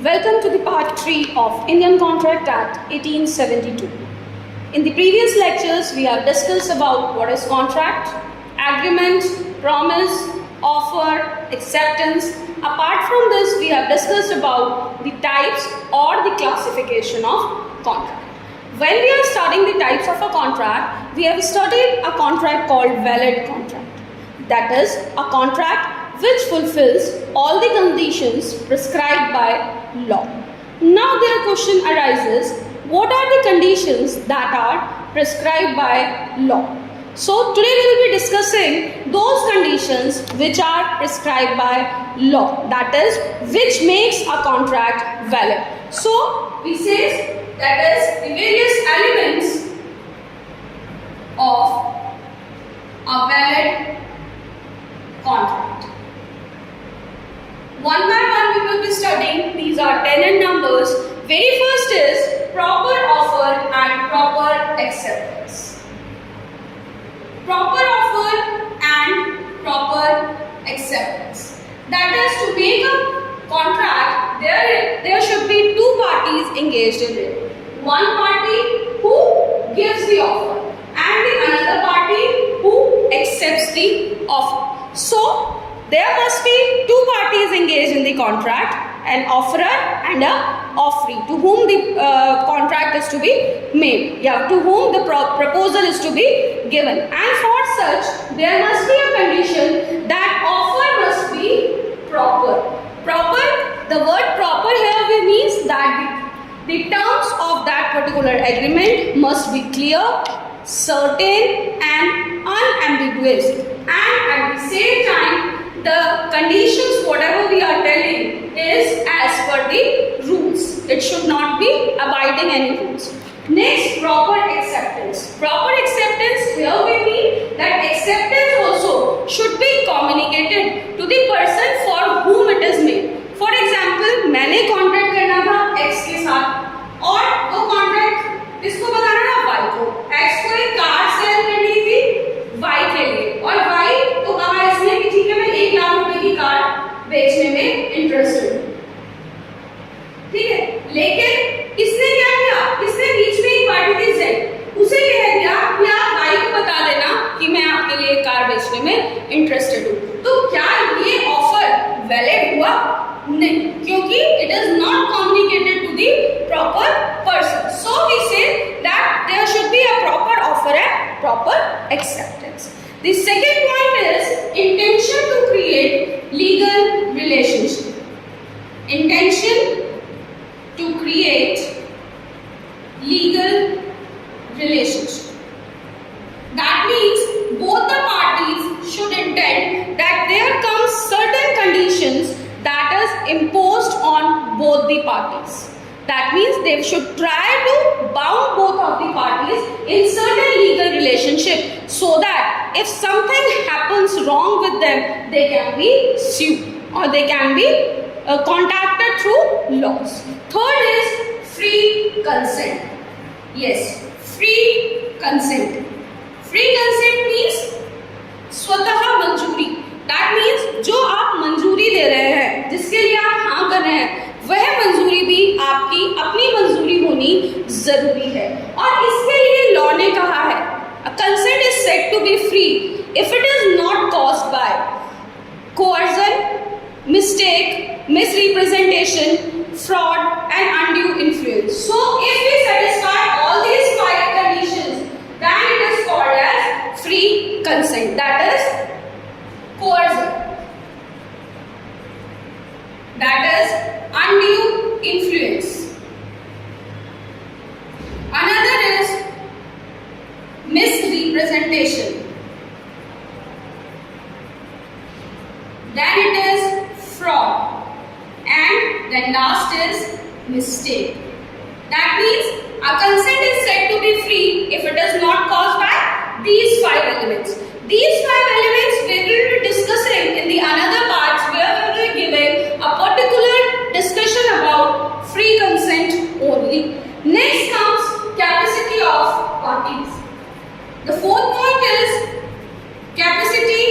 Welcome to the part 3 of Indian Contract Act 1872. In the previous lectures, we have discussed about what is contract, agreement, promise, offer, acceptance. Apart from this, we have discussed about the types or the classification of contract. When we are studying the types of a contract, we have studied a contract called valid contract. That is a contract which fulfills all the conditions prescribed by law. Now the question arises, what are the conditions that are prescribed by law? So today we will be discussing those conditions which are prescribed by law, that is which makes a contract valid. So we say that is the various elements of a valid contract. One by one we will be studying. These are tenant numbers. Very first is proper offer and proper acceptance. Proper offer and proper acceptance. That is, to make a contract, there should be two parties engaged in it. One party who gives the offer and the another party who accepts the offer. So there must be two parties engaged in the contract, an offerer and a offering, to whom the contract is to be made, to whom the proposal is to be given. And for such, there must be a condition that offer must be proper. Proper, the word proper here means that the terms of that particular agreement must be clear, certain and unambiguous, and at the same time the conditions whatever we are telling is as per the rules. It should not be abiding any rules. Next, proper acceptance. Proper acceptance, here we mean that acceptance also should be communicated to the person for whom it is made. For example, मैंने contract करना था X के साथ और वो contract किसको बताना था Y को. X को एक कार सेल करनी थी Y के लिए और Y तो कहा इसने कि ठीक है मैं 1 लाख रुपए की कार बेचने में इंटरेस्टेड हूँ. ठीक है, लेकिन इसने क्या किया, इसने बीच में एक पार्टी थी Z, उसे कह दिया कि आप Y को बता देना कि मैं आपके लिए कार बेचने में इंटरेस्टेड हूँ. तो क्या ये ऑफर वैलिड हुआ? नहीं, क्योंकि it is not communicated to the proper person. So we say that there should be a proper offer and proper acceptance. The second point is intention to create legal relationship. Intention to create legal relationship. That means both the parties should intend that there comes certain conditions that is imposed on both the parties. That means they should try to bound both of the parties in certain legal relationship so that if something happens wrong with them, they can be sued or they can be contacted through laws. Third is free consent. Yes, free consent. Free consent means स्वतः मंजूरी. That means जो आप मंजूरी दे रहे हैं, जिसके लिए आप हाँ कर रहे हैं, वह मंजूरी भी आपकी अपनी मंजूरी होनी जरूरी है. और इसके लिए लॉ ने कहा है consent is said to be free if it is not caused by coercion, mistake, misrepresentation, fraud and undue influence. So if we satisfy all these 5 conditions, then it is called as free consent. That is coercion, that is undue influence. Another is misrepresentation. Then it is fraud. And then last is mistake. That means a consent is said to be free if it is not caused by these 5 elements. These 5 elements we will be discussing in the another parts where we will be giving a particular discussion about free consent only. Next comes capacity of parties. The fourth point is capacity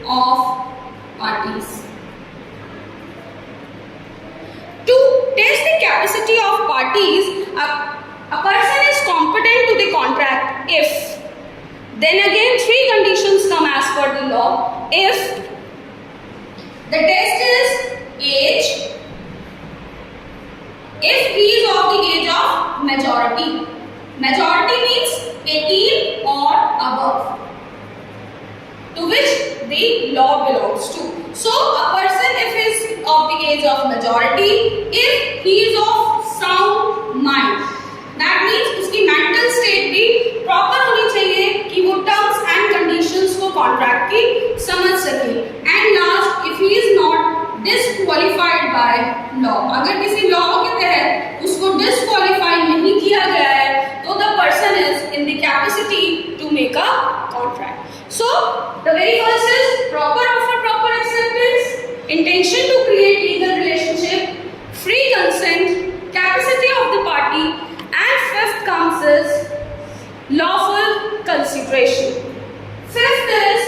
of parties. To test parties, a person is competent to the contract if, then again 3 conditions come as per the law. If the test is age, if he is of the age of majority, majority means 18 or above, to which the law belongs to. So a person if is of the age of majority, if he is of sound mind, that means उसकी mental state भी proper होनी चाहिए कि वो terms and conditions को contract की समझ सके. And last, if he is not disqualified by law, अगर किसी law के तहत उसको disqualify नहीं किया गया है तो the person is in the capacity to make a contract. So the very first is proper offer, proper acceptance, intention to create legal relationship, free consent, capacity of the party, and fifth comes is lawful consideration. Fifth is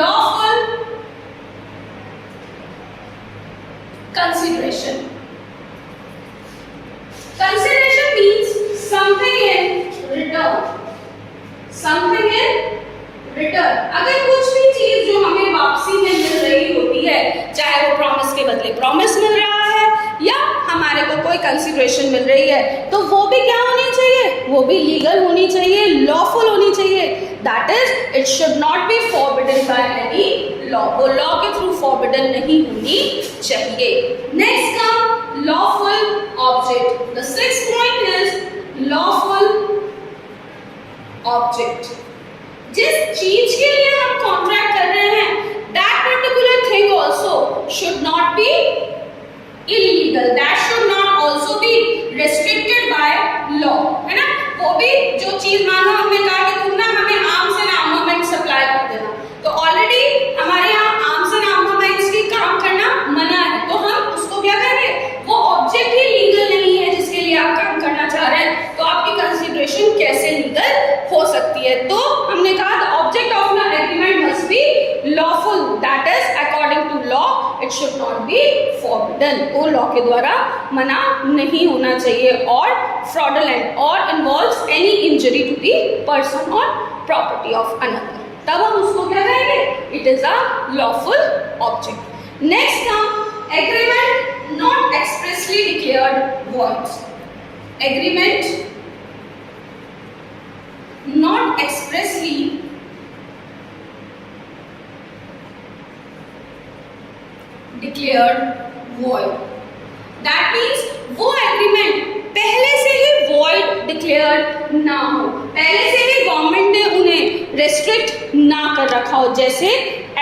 lawful consideration. Consideration means something in return. Something in return. अगर कुछ भी चीज जो हमें वापसी में मिल रही होती है, चाहे वो प्रॉमिस के बदले प्रॉमिस मिल रहा है या हमारे को कोई कंसिडरेशन मिल रही है, तो वो भी क्या होनी चाहिए, वो भी लीगल होनी चाहिए, लॉफुल होनी चाहिए. That is it should not be forbidden by any law. वो लॉ के थ्रू फॉरबिडन नहीं होनी चाहिए. Next come lawful object. The sixth point is lawful object. जिस चीज के लिए हम कॉन्ट्रैक्ट कर रहे हैं, that particular thing also should not B illegal, that should not also be restricted by law, है ना. वो भी जो चीज, मानो हमने कहा कि तुम ना हमें आर्म्स एंड आर्मामेंट सप्लाई कर देना, तो ऑलरेडी हमारे यहाँ आर्म्स एंड आर्मामेंट्स की काम करना मना है, तो हम उसको क्या करेंगे, वो ऑब्जेक्ट ही लीगल नहीं है जिसके लिए आप काम करना चाह रहे हैं, तो आपकी कंसिडरेशन कैसे लीगल हो सकती है. तो हमने कहा the object of the agreement must be lawful, that is according to law it should not be forbidden. वो लॉ के द्वारा मना नहीं होना चाहिए, और फ्रॉडुलेंट और involves any injury to the person और प्रॉपर्टी ऑफ अनदर, तब हम उसको क्या कहेंगे, it is a lawful object. Next come agreement not expressly declared void. Agreement not expressly declared void. That means वो एग्रीमेंट पहले से ही void declared ना हो, पहले से ही गवर्नमेंट ने उन्हें रेस्ट्रिक्ट ना कर रखा हो, जैसे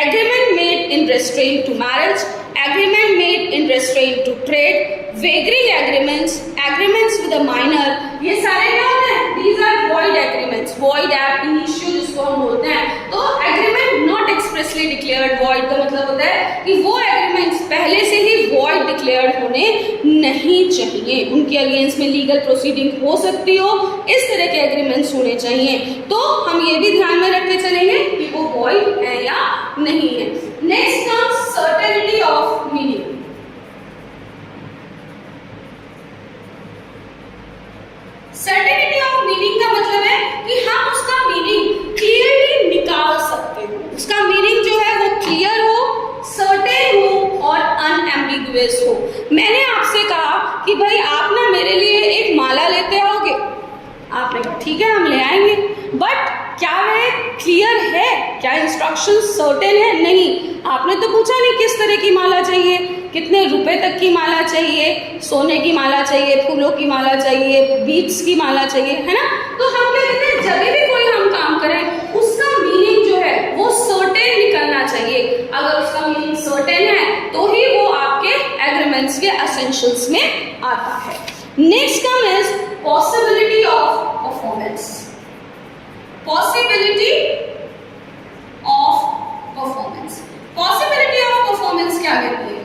agreement made in restraint to marriage, agreement made in restraint to trade, wagering agreements, agreements with a minor, ये सारे क्या होते हैं, these are void agreements. void ab initio जिसको हम बोलते हैं. तो agreement not expressly declared void का मतलब होता है कि वो agreements पहले से ही void declared होने नहीं चाहिए, उनके अगेंस्ट में लीगल प्रोसीडिंग हो सकती हो, इस तरह के agreements होने चाहिए. तो हम ये भी ध्यान में रख के चलेंगे कि वो void है या नहीं है. Next comes certainty of meaning. Certainty of meaning का मतलब है कि हम उसका मीनिंग क्लियरली निकाल सकते हो, उसका मीनिंग जो है वो क्लियर हो, सर्टेन हो और अनएम्बिगुअस हो. मैंने आपसे कहा कि भाई आप ना मेरे लिए एक माला लेते आओगे, आपने कहा ठीक है हम ले आएंगे, बट क्या वह क्लियर है, क्या इंस्ट्रक्शन सर्टेन है, नहीं. आपने तो पूछा नहीं किस तरह की माला चाहिए, कितने रुपए तक की माला चाहिए, सोने की माला चाहिए, फूलों की माला चाहिए, बीट्स की माला चाहिए, है ना. तो हम क्या कहते हैं, जब भी कोई हम काम करें उसका मीनिंग जो है वो सर्टेन निकलना चाहिए. अगर उसका मीनिंग सर्टेन है तो ही वो आपके एग्रीमेंट्स के एसेंशियल्स में आता है. Next come is possibility of performance. Possibility of performance. Possibility of performance क्या कहती है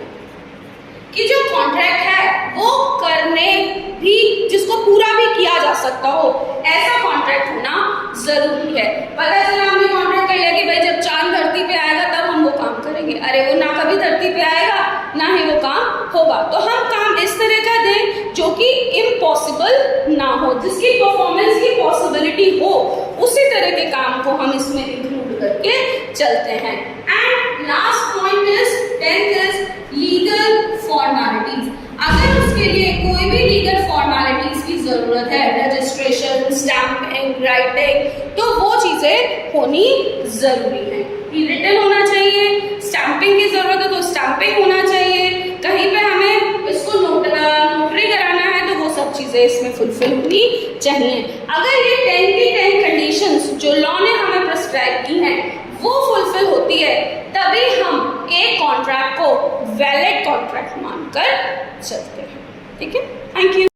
कि जो कॉन्ट्रैक्ट है वो करने भी, जिसको पूरा भी किया जा सकता हो, ऐसा कॉन्ट्रैक्ट होना जरूरी है. पता चला हमने कॉन्ट्रैक्ट कर लिया कि भाई जब चांद धरती पे आएगा तब हम वो काम करेंगे, अरे वो ना कभी धरती पे आएगा ना ही वो काम होगा. तो हम काम इस तरह का दें जो कि इम्पॉसिबल ना हो, जिसकी परफॉर्मेंस की पॉसिबिलिटी हो, उसी तरह के काम को हम इसमें इंक्लूड करके चलते हैं। And last point is 10th is legal formalities. अगर उसके लिए कोई भी लीगल फॉर्मेलिटीज की जरूरत है, रजिस्ट्रेशन, स्टैम्पिंग, राइटिंग, तो वो चीजें होनी जरूरी है। रिटन होना चाहिए, स्टैम्पिंग की जरूरत है तो स्टैम्पिंग होना चाहिए, कहीं पे हमें इसको नोटरी कराना है तो वो सब चीजें इसमें फुलफिल होनी चाहिए। अगर ये 10 की 10 कंडीशंस जो लॉ ने हमें प्रिस्क्राइब की हैं वो फुलफिल होती है, तभी हम एक कॉन्ट्रैक्ट को वैलिड कॉन्ट्रैक्ट मानकर चलते हैं। ठीक है, थैंक यू।